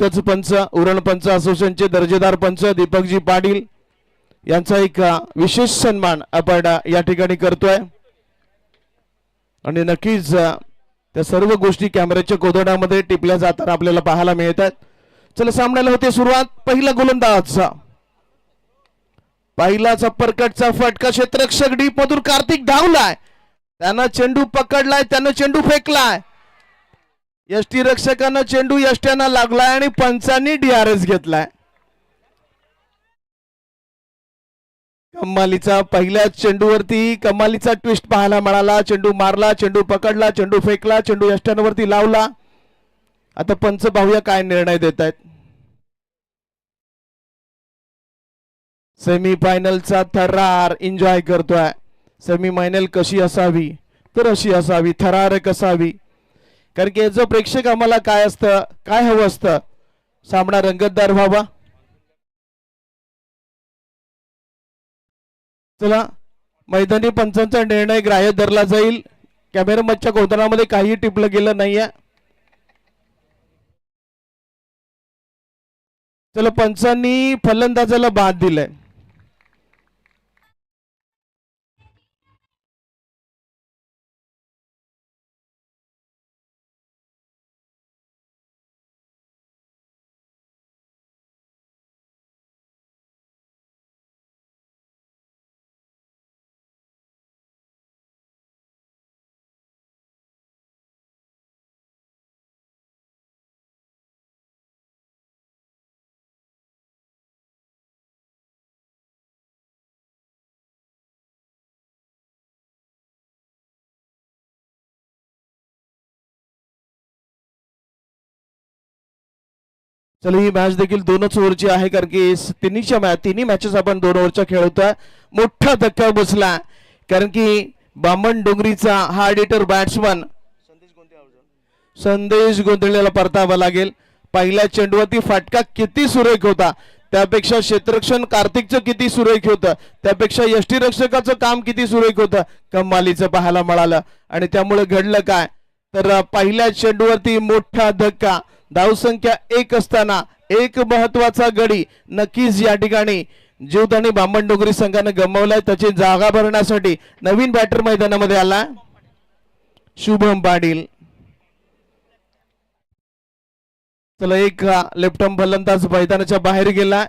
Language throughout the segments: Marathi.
नुकतंच पंच उरण पंच असोसिएशनचे दर्जेदार पंच दीपकजी पाटील यांचा एक विशेष सन्मान आपण या ठिकाणी करतोय आणि नक्कीच त्या सर्व गोष्टी कॅमेऱ्याच्या कोदडामध्ये टिपल्या जाताना आपल्याला पाहायला मिळतात. चला सामन्याला होते सुरुवात. पहिला गोलंदाज पहिलाचा परकटचा फटका क्षेत्ररक्षक डीप मधून कार्तिक धावलाय. त्यानं चेंडू पकडलाय, त्यानं चेंडू फेकलाय. यष्टी रक्षकानं चेंडू यष्ट्यानं लागलाय आणि पंचांनी DRS घेतलाय. कमालीचा पहिल्याच चेंडूवरती कमालीचा ट्विस्ट पाहायला मिळाला. चेंडू मारला, चेंडू पकडला, चेंडू फेकला, चेंडू यष्ट्यांवरती लावला. आता पंच पाहूया काय निर्णय देत आहेत. सेमीफायनलचा थरार एन्जॉय करतोय. सेमीफायनल कशी असावी तर अशी असावी, थरारक असावी. कारण की जो प्रेक्षक आम्हाला काय असतं, काय हवं असतं, सामना रंगतदार व्हावा. चला मैदानी पंचांचा निर्णय ग्राह्य धरला जाईल. कॅमेरामॅनच्या कोतनामध्ये काही टिपलं गेलं नाहीये. चला पंचांनी फलंदाजाला बाद दिलाय. चला ही मॅच देखील 2च ओव्हरची आहे कारण की तिन्ही मॅचेस आपण 2 ओव्हरच्या खेळतोय. मोठा धक्का बसला कारण की बामण डोंगरीचा हा एडिटर बॅट्समन संदेश गोंधळेला परतावा लागेल. पहिल्या चेंडूवरती फटका किती सुरेख होता, त्यापेक्षा क्षेत्ररक्षण कार्तिकचं किती सुरेख होतं, त्यापेक्षा यष्टीरक्षकाचं काम किती सुरेख होतं, कमालीचं पाहायला मिळालं. आणि त्यामुळे घडलं काय तर पहिल्या चेंडूवरती मोठा धक्का. धावसंख्या 1 असताना एक महत्वाचा गडी नक्कीच या ठिकाणी जीवदानी बामण डोंगरी संघाने गमावलाय. त्याची जागा भरण्यासाठी नवीन बॅटर मैदानामध्ये आला शुभम पाटील. चला एक लेफ्टम फलंदाज मैदानाच्या बाहेर गेला.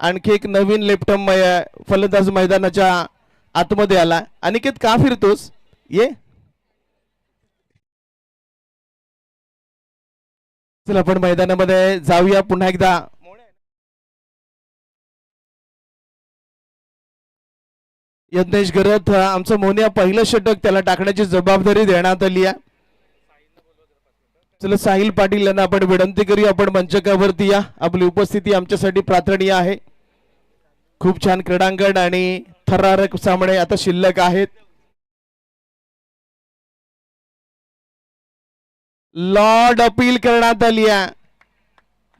आणखी एक नवीन लेफ्टम फलंदाज मैदानाच्या आतमध्ये आला. अनिकेत का फिरतोस, ये. चला आपण मैदानामध्ये जाऊया पुन्हा एकदा. यज्ञेश गरत आमचा मोन्या पहिलं षटक त्याला टाकण्याची जबाबदारी देण्यात आली आहे. चला साहिल पाटील यांना आपण विनंती करूया, आपण मंचकावरती या. आपली उपस्थिती आमच्यासाठी प्रार्थनीय आहे. खूप छान क्रीडांगण आणि थरारक सामने आता शिल्लक आहेत. लॉर्ड अपील करण्यात आली आहे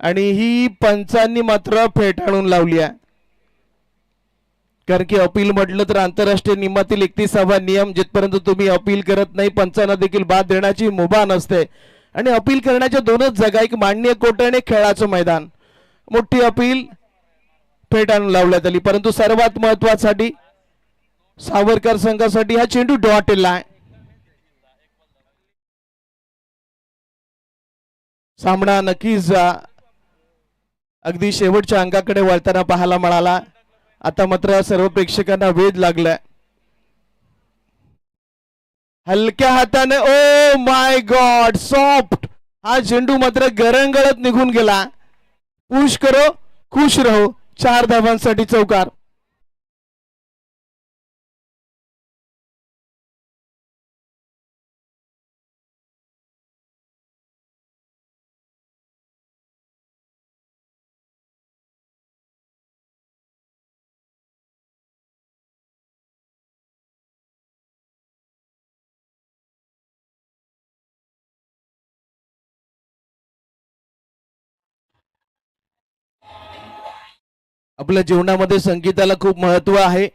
आणि ही पंचांनी मात्र फेटाळून लावली आहे. कारण की अपील म्हटलं तर आंतरराष्ट्रीय नियमातील 31वा नियम, जिथपर्यंत तुम्ही अपील करत नाही पंचांना देखील बाद देण्याची मुभा नसते. आणि अपील करण्याच्या 2च जागा, एक मान्य कोर्ट आणि खेळाचं मैदान. मोठी अपील फेटाळून लावण्यात आली. परंतु सर्वात महत्वासाठी सावरकर संघासाठी हा चेंडू डॉटला आहे. सामना नक्कीच अगदी शेवटच्या अंगाकडे वळताना पाहायला मिळाला. आता मात्र सर्व प्रेक्षकांना वेध लागलाय. हलक्या हाताने, ओ माय गॉड, सॉफ्ट. हा चेंडू मात्र गरंगळत निघून गेला. पुश करो खुश रहो. 4 धावांसाठी चौकार. आपल्या जीवनामध्ये संगीताला खूप महत्व आहे.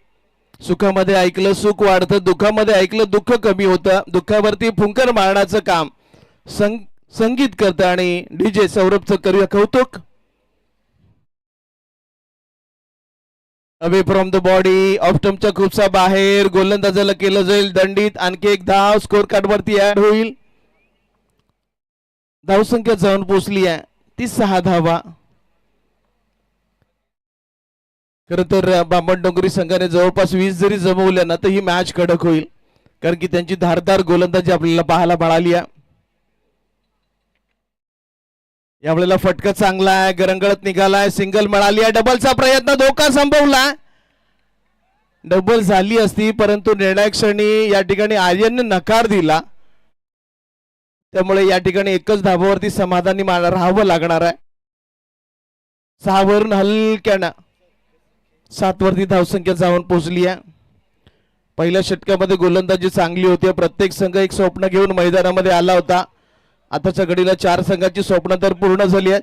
सुखामध्ये ऐकलं सुख वाढतं, दुःखामध्ये ऐकलं दुःख कमी होतं. दुःखावरती फुंकर मारण्याचं काम संगीत करतं आणि डीजे सौरभचं करूया कौतुक. Away from the body of स्टंपच्या खूपसा बाहेर गोलंदाजाला केलं जाईल दंडित. आणखी एक धाव स्कोर कार्ड वरती ऍड होईल. धावसंख्या जाऊन पोहोचली आहे ती 6 धावा. खर तर बामण डोंगरी संघाने जवळपास 20 जरी जमवल्या ना तर ही मॅच कडक होईल, कारण की त्यांची धारदार गोलंदाजी आपल्याला पाहायला मिळाली आहे. यावेळेला फटका चांगला आहे, गरंगळत निघालाय, सिंगल मिळाली आहे. डबलचा प्रयत्न धोका संभवला, डबल झाली असती परंतु निर्णायक क्षणी या ठिकाणी आर्यनने नकार दिला, त्यामुळे या ठिकाणी एकच धाबावरती समाधानी राहावं लागणार आहे. 6 वरून हलक्यानं 7 वरती धावसंख्या जाऊन पोहोचली आहे. पहिल्या षटकामध्ये गोलंदाजी चांगली होती. प्रत्येक संघ एक स्वप्न घेऊन मैदानामध्ये आला होता. आताच्या घडीला 4 संघाची स्वप्न तर पूर्ण झाली आहेत,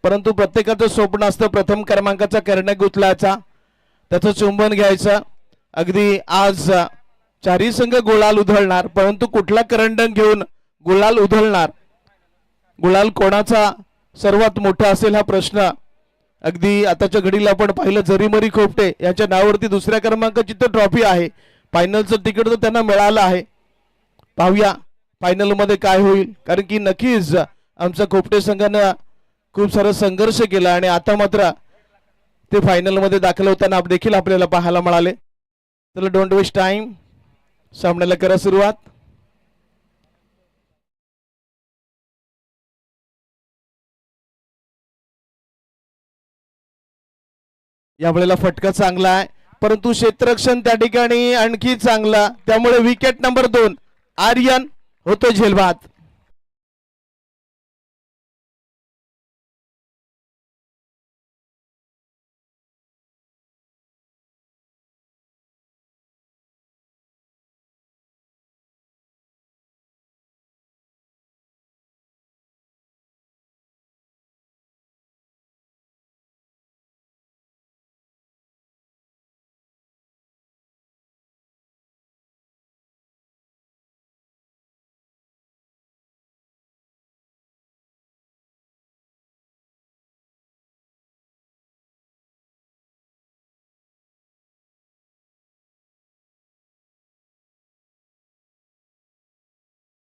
परंतु प्रत्येकाचं स्वप्न असतं प्रथम क्रमांकाचा करंडक उचलायचा, त्याचं चुंबन घ्यायचं. अगदी आज 4ही संघ गुलाल उधळणार, परंतु कुठला करंडक घेऊन गुलाल उधळणार, गुलाल कोणाचा सर्वात मोठा असेल हा प्रश्न अगदी आताच्या घडीला आपण पाहिलं. जरीमरी खोपटे याच्या नावावरती दुसऱ्या क्रमांकाची तर ट्रॉफी आहे, फायनलचं तिकीट तर त्यांना मिळालं आहे. पाहूया फायनल मध्ये काय होईल, कारण की नक्कीच आमच्या खोपटे संघानं खूप सारा संघर्ष केला आणि आता मात्र ते फायनल मध्ये दाखल होताना देखील आपल्याला पाहायला मिळाले. चला डोंट वेस्ट टाइम, सामन्याला करा सुरुवात. यावेळेला फटका चांगला आहे, परंतु क्षेत्ररक्षण त्या ठिकाणी आणखी चांगला, त्यामुळे विकेट नंबर 2 आर्यन होतो झेलबाद.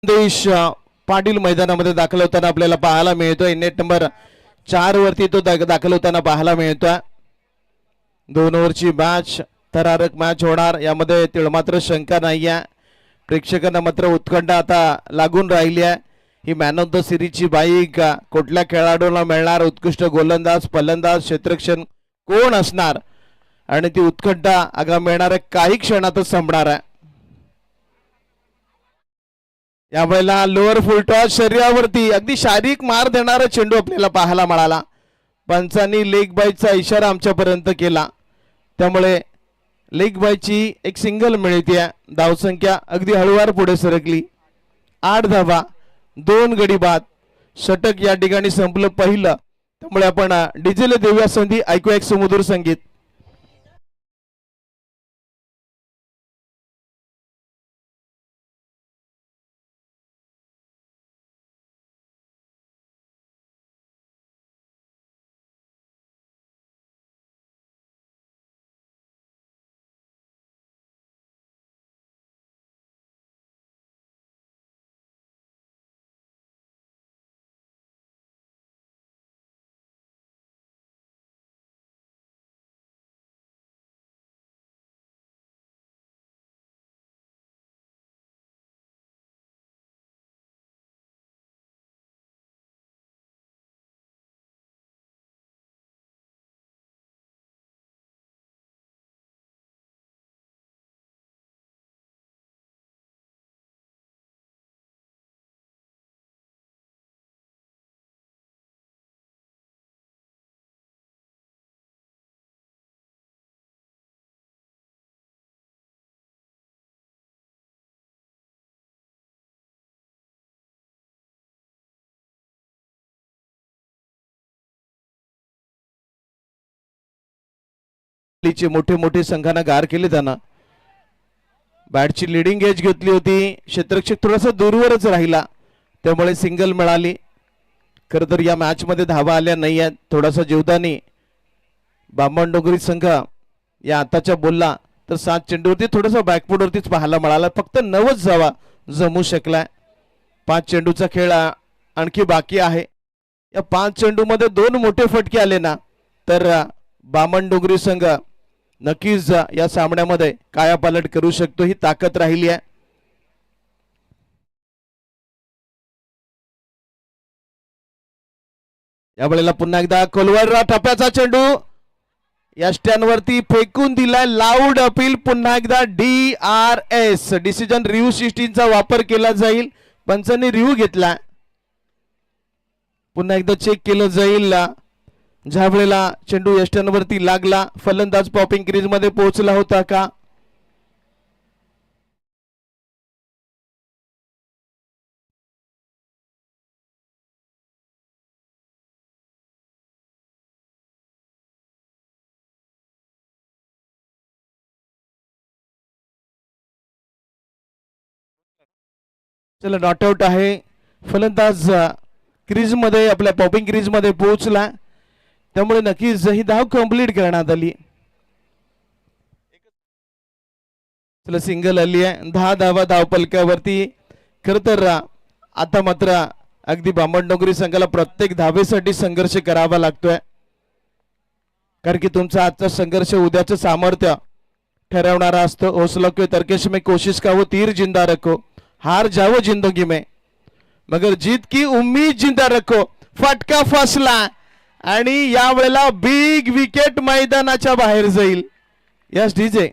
देश पाटील मैदानामध्ये दाखल होताना आपल्याला पाहायला मिळतोय. नेट नंबर 4 वरती तो दाखल होताना पाहायला मिळतोय. 2 ओव्हरची मॅच, थरारक मॅच होणार, यामध्ये तिळमात्र शंका नाही आहे. प्रेक्षकांना मात्र उत्कंठा आता लागून राहिली आहे. He man of the सिरीजची bike कुठल्या खेळाडूला मिळणार, उत्कृष्ट गोलंदाज, फलंदाज, क्षेत्ररक्षण कोण असणार, आणि ती उत्कंठा आगामी येणाऱ्या काही क्षणातच संपणार आहे. यावेळेला लोअर फुलटॉस शरीरावरती अगदी शारीरिक मार देणारा चेंडू आपल्याला पाहायला मिळाला. पंचांनी लेग बाईचा इशारा आमच्यापर्यंत केला, त्यामुळे लेग बाईची एक सिंगल मिळते. धावसंख्या अगदी हळूवार पुढे सरकली. 8 धावा, 2 गडी बाद. षटक या ठिकाणी संपलं पहिलं, त्यामुळे आपण डीजेला देऊया संधी. ऐकूया एक सुमधुर संगीत. मोठे मोठे संघांना गार केले त्यांना. बॅटची लिडिंग एज घेतली होती, क्षेत्ररक्षक थोडासा दूरवरच राहिला, त्यामुळे सिंगल मिळाली. खरं तर या मॅच मध्ये धावा आल्या नाही आहेत. थोडासा जीवदानी बामणडोंगरी संघ या आताच्या बोलला तर 7 चेंडूवरती थोडासा बॅकफुटवरतीच पाहायला मिळाला. फक्त 9च धावा जमू शकलाय. 5 चेंडूचा खेळ आणखी बाकी आहे. या 5 चेंडूमध्ये 2 मोठे फटके आले ना तर बामणडोंगरी संघ नक्कीच या सामन्यामध्ये कायापालट करू शकतो. ही ताकद राहिली आहे. यावेळेला पुन्हा एकदा कोलवररा टप्प्याचा चेंडू यष्ट्यांवरती फेकून दिलाय. Loud appeal. पुन्हा एकदा DRS डिसिजन रिव्ह्यू सिस्टीमचा वापर केला जाईल. पंचांनी रिव्ह्यू घेतला. पुन्हा एकदा चेक केलं जाईल. ज्या वेळेला चेंडू यष्ट्यांवरती लागला फलंदाज पॉपिंग क्रीज मध्ये पोहोचला होता का. चला नॉट आउट आहे. फलंदाज क्रीज मध्ये आपल्या पॉपिंग क्रीज मध्ये पोहोचला. त्यामुळे नक्कीच ही धाव कंप्लीट करण्यात आली. चला सिंगल आली आहे. 10 धावा धावपलकावरती. खर तर आता मात्र अगदी बामणडोंगरी संघाला प्रत्येक धावेसाठी संघर्ष करावा लागतोय. कारण की तुमचा आजचा संघर्ष उद्याचं सामर्थ्य ठरवणारा असतो. हौसला के तरकेश में कोशिश का वो तीर जिंदा रखो. हार जाओ जिंदगी में मगर जीत की उम्मीद जिंदा रखो. फटका फसला आणि यावेळेला बिग विकेट मैदानाच्या बाहेर जाईल. Yes DJ.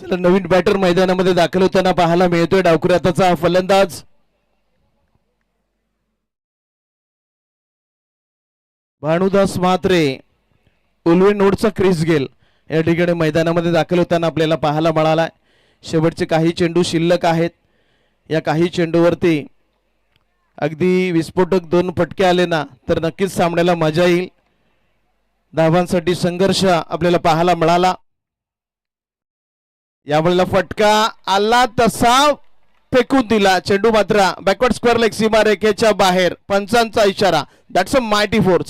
चला नवीन बॅटर मैदानामध्ये दाखल होताना पाहायला मिळतोय. डावखुरी आताचा फलंदाज भानुदास म्हात्रे उलवे नोडचा क्रिस गेल या ठिकाणी मैदानामध्ये दाखल होताना आपल्याला पाहायला मिळाला. शेवटचे काही चेंडू शिल्लक आहेत. या काही चेंडूवरती अगदी विस्फोटक 2 फटके आले ना तर नक्कीच सामन्याला मजा येईल. धावांसाठी संघर्ष आपल्याला पाहायला मिळाला. यावेळेला फटका आला तसा फेकून दिला. चेंडू मात्र बॅकवर्ड स्क्वेअर लेग सीमारेखेच्या बाहेर. पंचांचा इशारा. That's a mighty four.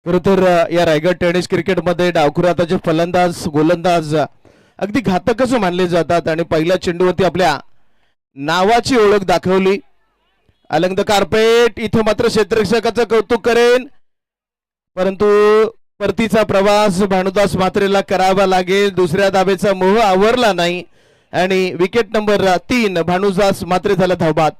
खरं तर या रायगड टेनिस क्रिकेटमध्ये डावखुरी आताचे फलंदाज गोलंदाज अगदी घातकच मानले जातात. आणि पहिल्या चेंडूवरती आपल्या नावाची ओळख दाखवली. Alang the carpet. इथं मात्र क्षेत्ररक्षकाचं कौतुक करेन परंतु परतीचा प्रवास भानुदास म्हात्रेला करावा लागेल. दुसऱ्या धावेचा मोह आवरला नाही आणि विकेट नंबर 3 भानुदास म्हात्रे झाला धावबाद.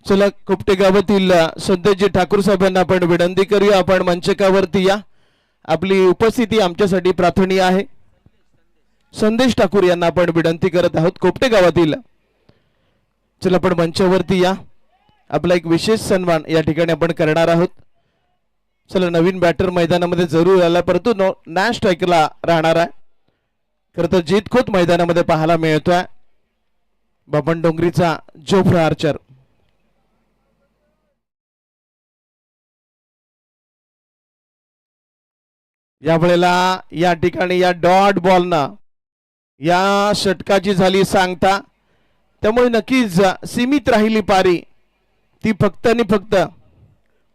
चला कुपटे गावातील संदेशजी ठाकूर साहेबांना आपण विनंती करूया. आपण मंचकावरती या. आपली उपस्थिती आमच्यासाठी प्रार्थनीय आहे. संदेश ठाकूर यांना आपण विनंती करत आहोत कोपटे गावातील. चला आपण मंचावरती या. आपला एक विशेष सन्मान या ठिकाणी आपण करणार आहोत. चला नवीन बॅटर मैदानामध्ये जरूर आला परंतु नॅश स्ट्रायकरला राहणार आहे. खरं तर जीत खोत मैदानामध्ये पाहायला मिळतोय. बामणडोंगरीचा जोफ्रा आर्चर. या वेळेला या ठिकाणी या डॉट बॉलनं या षटकाची झाली सांगता, त्यामुळे नक्कीच सीमित राहिली पारी ती फक्त आणि फक्त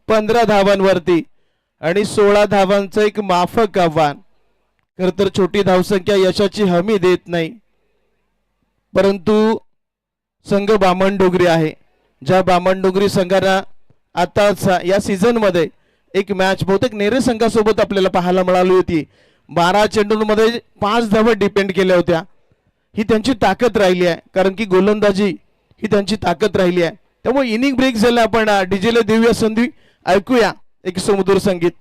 15 धावांवरती आणि 16 धावांचं एक माफक आव्हान. खर तर छोटी धावसंख्या यशाची हमी देत नाही, परंतु संघ बामणडोंगरी आहे. ज्या बामणडोंगरी संघाला आताच या सीझन मध्ये एक मॅच बहुतेक नेरे संघासोबत आपल्याला पाहायला मिळाली होती. 12 चेंडूंमध्ये 5 धावा डिपेंड केल्या होत्या. ही त्यांची ताकद राहिली आहे, कारण की गोलंदाजी ही त्यांची ताकद राहिली आहे. त्यामुळे इनिंग ब्रेक झाला. आपण डीजेला देऊया संधी, ऐकूया एक सुमधुर संगीत.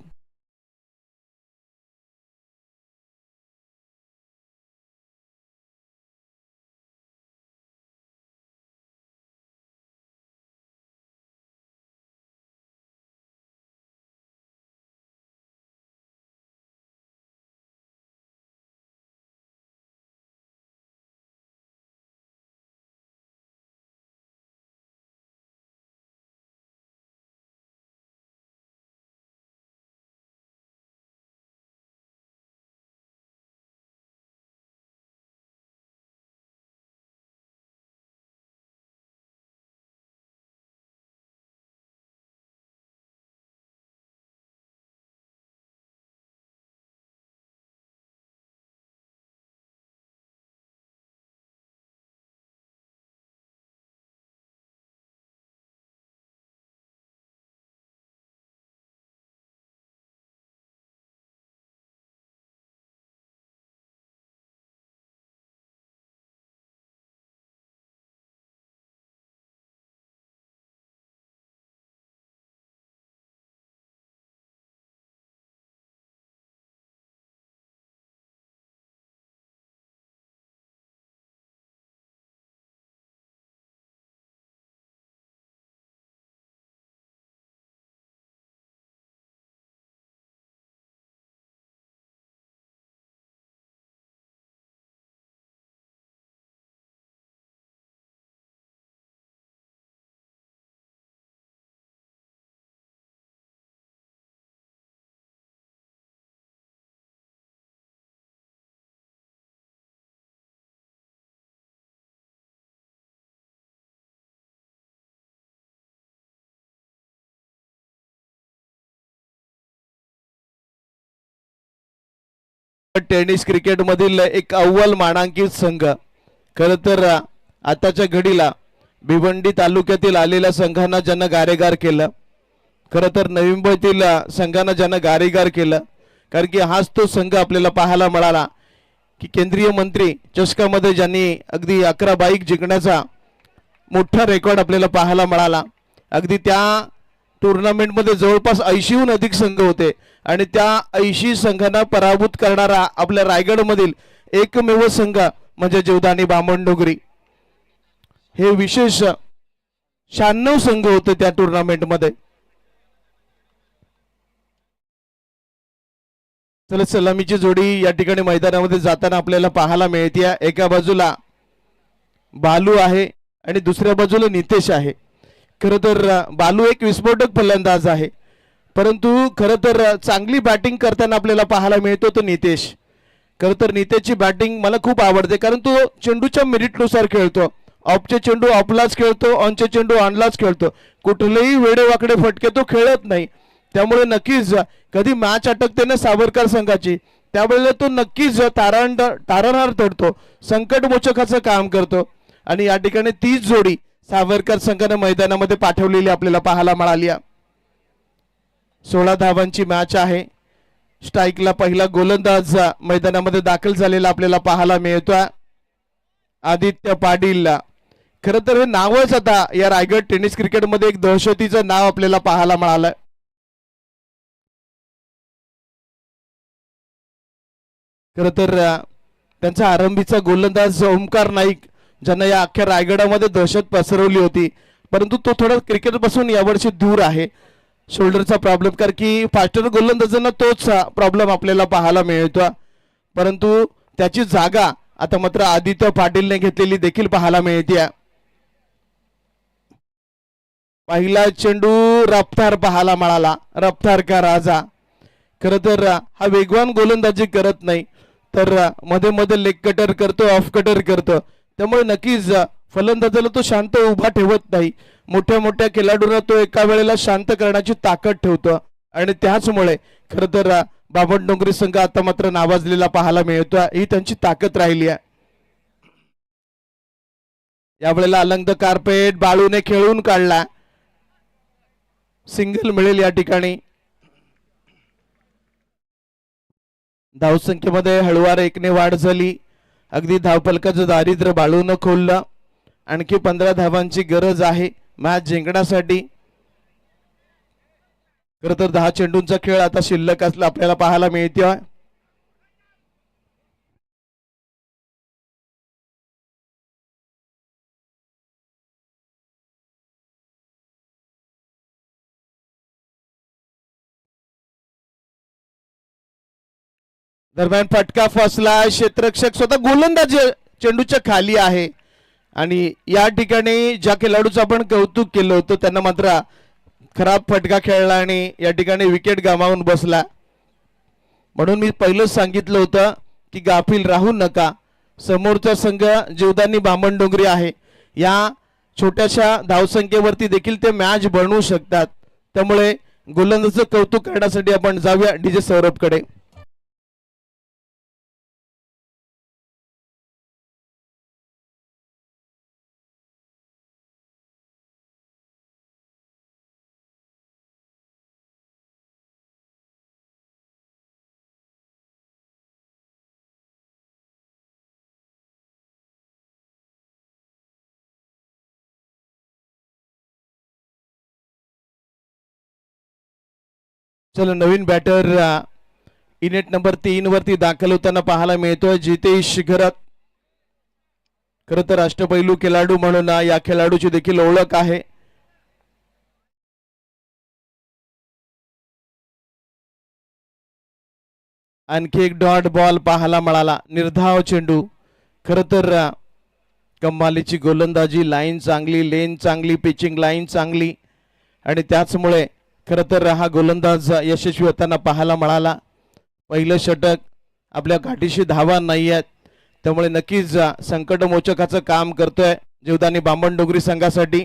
टेनिस क्रिकेट मधील एक अव्वल मानांकित संघ. खर तर आताच्या घडीला भिवंडी तालुक्यातील आलेल्या संघांना ज्यांना गारेगार केलं, खर तर नवी मुंबईतील संघांना ज्यांना गारेगार केलं, कारण की हाच तो संघ आपल्याला पाहायला मिळाला की केंद्रीय मंत्री चषकामध्ये ज्यांनी अगदी 11 बाईक जिंकण्याचा मोठा रेकॉर्ड आपल्याला पाहायला मिळाला. अगदी त्या टुर्नामेंटमध्ये जवळपास 80हून अधिक संघ होते आणि त्या 80 संघांना पराभूत करणारा आपल्या रायगडमधील एकमेव संघ म्हणजे जीवदानी बामणडोंगरी. हे विशेष 96 संघ होते त्या टुर्नामेंटमध्ये. चला, सलामीची जोडी या ठिकाणी मैदानामध्ये जाताना आपल्याला पाहायला मिळते. एका बाजूला बालू आहे आणि दुसऱ्या बाजूला नितेश आहे. खरं तर बालू एक विस्फोटक फलंदाज आहे, परंतु खरं तर चांगली बॅटिंग करताना आपल्याला पाहायला मिळतो तो नितेश. खरं तर नितेशची बॅटिंग मला खूप आवडते, कारण तो चेंडूच्या मेरिटनुसार खेळतो. ऑफचे चेंडू ऑफलाच खेळतो, ऑनचे चेंडू ऑनलाच खेळतो. कुठलेही वेडेवाकडे फटके तो खेळत नाही. त्यामुळे नक्कीच कधी मॅच अटकते ना सावरकर संघाची, त्यावेळेला तो नक्कीच तारणहार तोडतो, संकटमोचकाचं काम करतो. आणि या ठिकाणी तीच जोडी सावरकर संघाने मैदानामध्ये पाठवलेली आपल्याला पाहायला मिळाली. 16 धावांची मॅच आहे. स्ट्राईकला पहिला गोलंदाज मैदानामध्ये दाखल झालेला आपल्याला पाहायला मिळतोय, आदित्य पाटील. खरं तर हे नावच आता या रायगड टेनिस क्रिकेटमध्ये एक दहशतीचं नाव आपल्याला पाहायला मिळालंय. खरं तर त्यांचा आरंभीचा गोलंदाज ओमकार नाईक, ज्यांना या अख्ख्या रायगडामध्ये दहशत पसरवली होती, परंतु तो थोडा क्रिकेटपासून यावर्षी दूर आहे. शोल्डरचा प्रॉब्लेम, कारण की फास्टर गोलंदाजांना तोच प्रॉब्लेम आपल्याला पाहायला मिळतो. परंतु त्याची जागा आता मात्र आदित्य पाटीलने घेतलेली देखील पाहायला मिळते. पहिला चेंडू रफ्तार पाहायला मिळाला, रफ्तार का राजा. खरं तर हा वेगवान गोलंदाजी करत नाही, तर मध्ये मध्ये लेग कटर करतो, ऑफ कटर करतो. त्यामुळे नक्कीच फलंदाजाला तो शांत उभा ठेवत नाही. मोठ्या मोठ्या खेळाडूंना तो एका वेळेला शांत करण्याची ताकद ठेवतो आणि त्याचमुळे खरं तर बाबन डोंगरी संघ आता मात्र नावाजलेला पाहायला मिळतो. ही त्यांची ताकद राहिली आहे. यावेळेला अलंग कार्पेट बाळूने खेळून काढला, सिंगल मिळेल या ठिकाणी. धावसंख्येमध्ये हळूवार 1ने वाढ झाली. अगदी धावफलकाचं दारिद्र्य बाळून खोललं. आणखी 15 धावांची गरज आहे मॅच जिंकण्यासाठी. खरं तर 10 चेंडूंचा खेळ आता शिल्लक असला आपल्याला पाहायला मिळतोय. दरम्यान फटका फसला. क्षेत्ररक्षक स्वतः गोलंदाज चेंडूच्या खाली आहे आणि या ठिकाणी ज्या खेळाडूचं आपण कौतुक केलं होतं त्यांना मात्र खराब फटका खेळला आणि या ठिकाणी विकेट गमावून बसला. म्हणून मी पहिलंच सांगितलं होतं की गाफील राहू नका. समोरचा संघ जीवदानी बामण डोंगरी आहे. या छोट्याशा धावसंख्येवरती देखील ते मॅच बनवू शकतात. त्यामुळे गोलंदाजाचं कौतुक करण्यासाठी आपण जाऊया डीजे सौरभकडे. चलो नवीन बॅटर इनेट नंबर 3 वरती दाखल होताना पाहायला मिळतोय जितेश घरत. खरं तर अष्टपैलू खेळाडू म्हणून या खेळाडूची देखील ओळख आहे. आणखी एक डॉट बॉल पाहायला मिळाला. निर्धाव चेंडू. खरं तर कमालीची गोलंदाजी, लाईन चांगली, लेन चांगली, पिचिंग लाईन चांगली आणि त्याचमुळे खरं तर हा गोलंदाज यशस्वी होताना पाहायला मिळाला. पहिलं षटक, आपल्या गाठीशी धावा नाही आहेत, त्यामुळे नक्कीच संकटमोचकाचं काम करतोय जीवदानी बामण डोंगरी संघासाठी.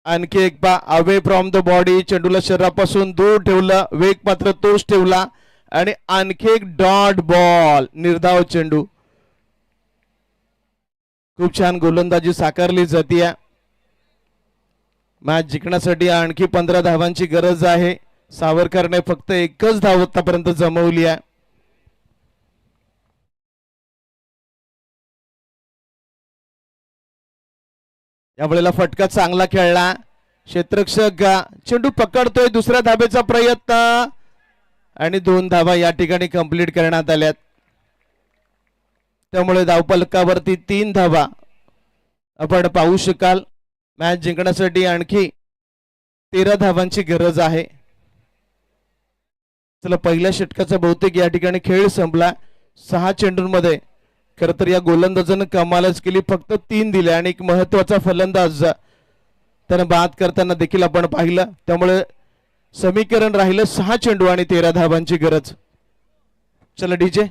आणखी एक पा अवे फ्रॉम द बॉडी, चेंडूला शरीरापासून दूर ठेवलं, वेग मात्र तोच ठेवला आणि आणखी एक डॉट बॉल, निर्धाव चेंडू. खूप छान गोलंदाजी साकारली जाते. मॅच जिंकण्यासाठी आणखी 15 धावांची गरज आहे. सावरकरने फक्त एकच धाव आतापर्यंत जमवली आहे. यावेळेला फटका चांगला खेळला. क्षेत्ररक्षक चेंडू पकडतोय, दुसऱ्या धाबेचा प्रयत्न आणि 2 धावा या ठिकाणी कंप्लीट करण्यात आल्यात. त्यामुळे धावफलकावरती 3 धावा आपण पाहू शकाल. मॅच जिंकण्यासाठी आणखी 13 धावांची गरज आहे. चला पहिल्या षटकाचा बहुतेक या ठिकाणी खेळ संपला. 6 चेंडूंमध्ये खरं तर या गोलंदाजानं कमालच केली. फक्त 3 दिले आणि एक महत्वाचा फलंदाज त्याने बाद करताना देखील आपण पाहिलं. त्यामुळे समीकरण राहिलं 6 चेंडू आणि 13 धावांची गरज. चला डीजे.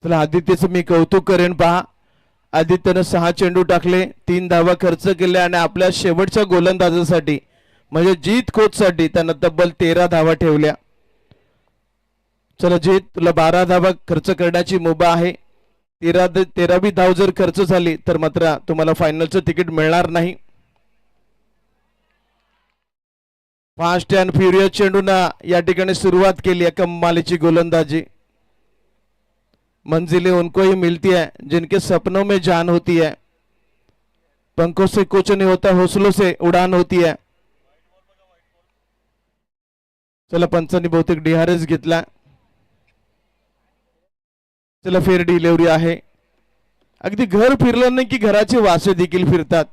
चला आदित्यचं मी कौतुक करेन. पहा, आदित्यनं 6 चेंडू टाकले, 3 धावा खर्च केल्या आणि आपल्या शेवटच्या गोलंदाजासाठी म्हणजे जीत कोचसाठी त्यानं तब्बल 13 धावा ठेवल्या. चला जीत, तुला 12 धावा खर्च करण्याची मुभा आहे. 13वी धाव जर खर्च झाली तर मात्र तुम्हाला फायनलचं तिकीट मिळणार नाही. फास्ट अँड फ्युरियस चेंडून या ठिकाणी सुरुवात केली आहे कमालीची गोलंदाजी. मंजिलें उनको ही मिलती है जिनके सपनों में जान होती है. पंखों से कुछ नहीं होता, हौसलों से उड़ान होती है. चला पंचांनी बहुतेक DRS घेतला. चला फेर डिलिव्हरी आहे. अगदी घर फिरलं नाही की घराचे वासे देखील फिरतात.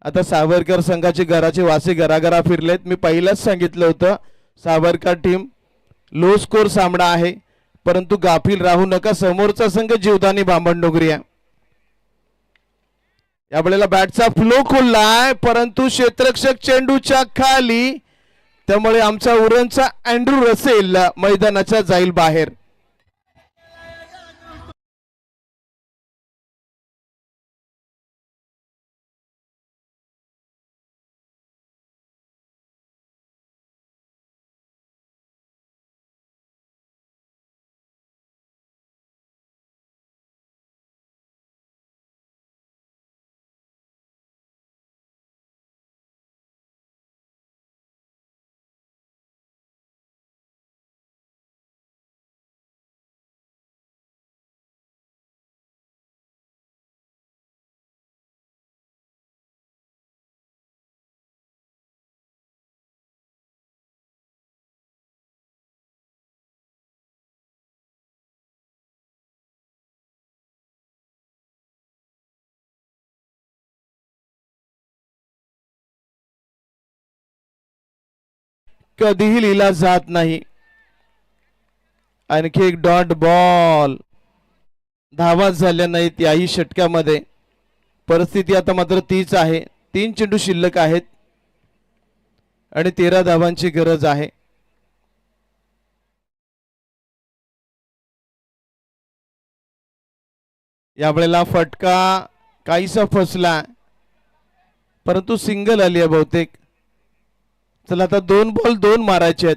आता सावरकर संघाचे घराचे वासे घराघरा फिरलेत. मी पहिलाच सांगितलं होतं सावरकर टीम लो स्कोर सामना आहे, परंतु गाफील राहू नका. समोरचा संघ जीवदानी बामणडोंगरी आहे. यावेळेला बॅटचा फ्लो खुललाय, परंतु क्षेत्ररक्षक चेंडूच्या खाली, त्यामुळे आमचा उरणचा अँड्रू रसेल मैदानाच्या जाईल बाहेर. कधीही लिहिला जात नाही. आणखी एक डॉट बॉल. धावा झाल्या नाहीत याही षटकामध्ये. परिस्थिती आता मात्र तीच आहे. 3 चेंडू शिल्लक आहेत आणि 13 धावांची गरज आहे. यावेळेला फटका काहीसा फसला, परंतु सिंगल आली आहे बहुतेक. चला आता 2 बॉल 2 मारायचे आहेत.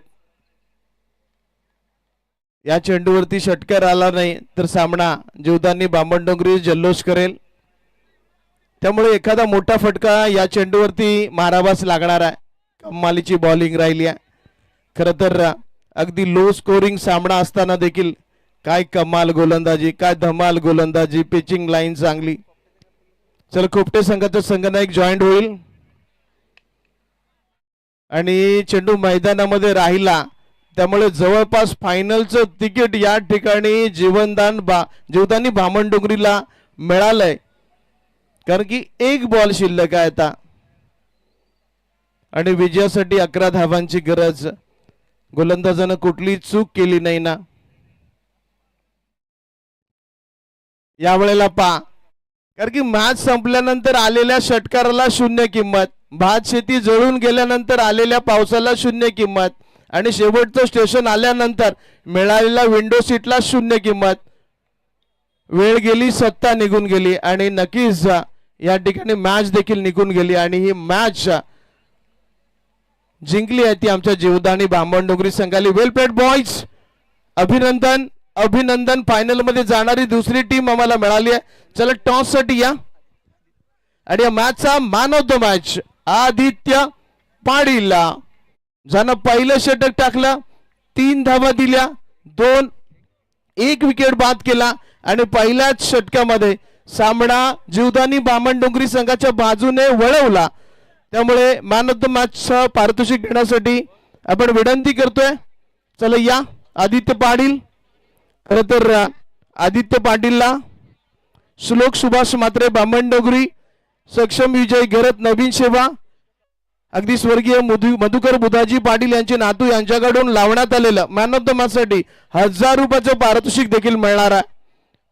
या चेंडूवरती षटकार आला नाही तर सामना जीवदानी बामणडोंगरी जल्लोष करेल. त्यामुळे एखादा मोठा फटका या चेंडूवरती मारावाच लागणार आहे. कमालीची बॉलिंग राहिली आहे. खरं तर अगदी लो स्कोरिंग सामना असताना देखील काय कमाल गोलंदाजी, काय धमाल गोलंदाजी, पिचिंग लाईन चांगली. चल खोपटे संघाचा संघनायक जॉईंट होईल आणि चेंडू मैदानामध्ये राहिला, त्यामुळे जवळपास फायनलचं तिकीट या ठिकाणी जीवदानी बामणडोंगरीला मिळालंय. कारण की 1 बॉल शिल्लक आहे आता आणि विजयासाठी 11 धावांची गरज. गोलंदाजानं कुठली चूक केली नाही ना. यावेळेला कारण की मॅच संपल्यानंतर आलेल्या षटकाराला 0 किंमत, भात शेती जळून गेल्यानंतर आलेल्या पावसाला 0 किंमत आणि शेवटचं स्टेशन आल्यानंतर मिळालेल्या विंडो सीटला 0 किंमत. वेळ गेली, सत्ता निघून गेली आणि नक्कीच या ठिकाणी मॅच देखील निघून गेली आणि ही मॅच जिंकली आहे ती आमच्या जीवदानी बामणडोंगरी संघाली. वेल प्लेड बॉयज, अभिनंदन अभिनंदन. फायनल मध्ये जाणारी दुसरी टीम आम्हाला मिळाली आहे. चला टॉस साठी या आणि या मॅचचा man of the match Aditya Patil, ज्यानं पहिलं षटक टाकलं, 3 धावा दिल्या, 1 विकेट बाद केला आणि पहिल्याच षटकामध्ये सामना जीवदानी बामणडोंगरी संघाच्या बाजूने वळवला. त्यामुळे मॅन ऑफ द मॅचचं पारितोषिक देण्यासाठी आपण विनंती करतोय. चला या आदित्य पाटील. खरं तर आदित्य पाटीलला श्लोक सुभाष म्हात्रे बामणडोंगरी, सक्षम विजय घरत नवीन सेवा, अगदी स्वर्गीय मधुकर बुधाजी पाटील यांचे नातू यांच्याकडून लावण्यात आलेलं मॅन ऑफ द मॅच साठी 1000 रुपयाचं पारितोषिक देखील मिळणार आहे.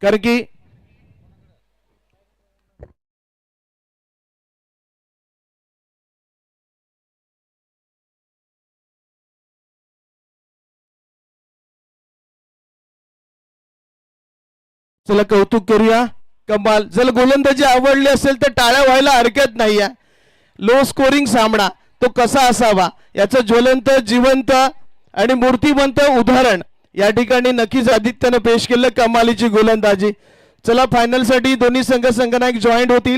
कारण की चला कौतुक करूया. कमाल. जर गोलंदाजी आवडली असेल तर टाळ्या व्हायला हरकत नाहीये. लो स्कोरिंग सामना तो कसा असावा याचं ज्वलंत, जिवंत आणि मूर्तिमंत उदाहरण या ठिकाणी नक्कीच आदित्यने पेश केलं. कमालीची गोलंदाजी. चला फायनल साठी दोन्ही संघ संघनायक जॉईंट होतील.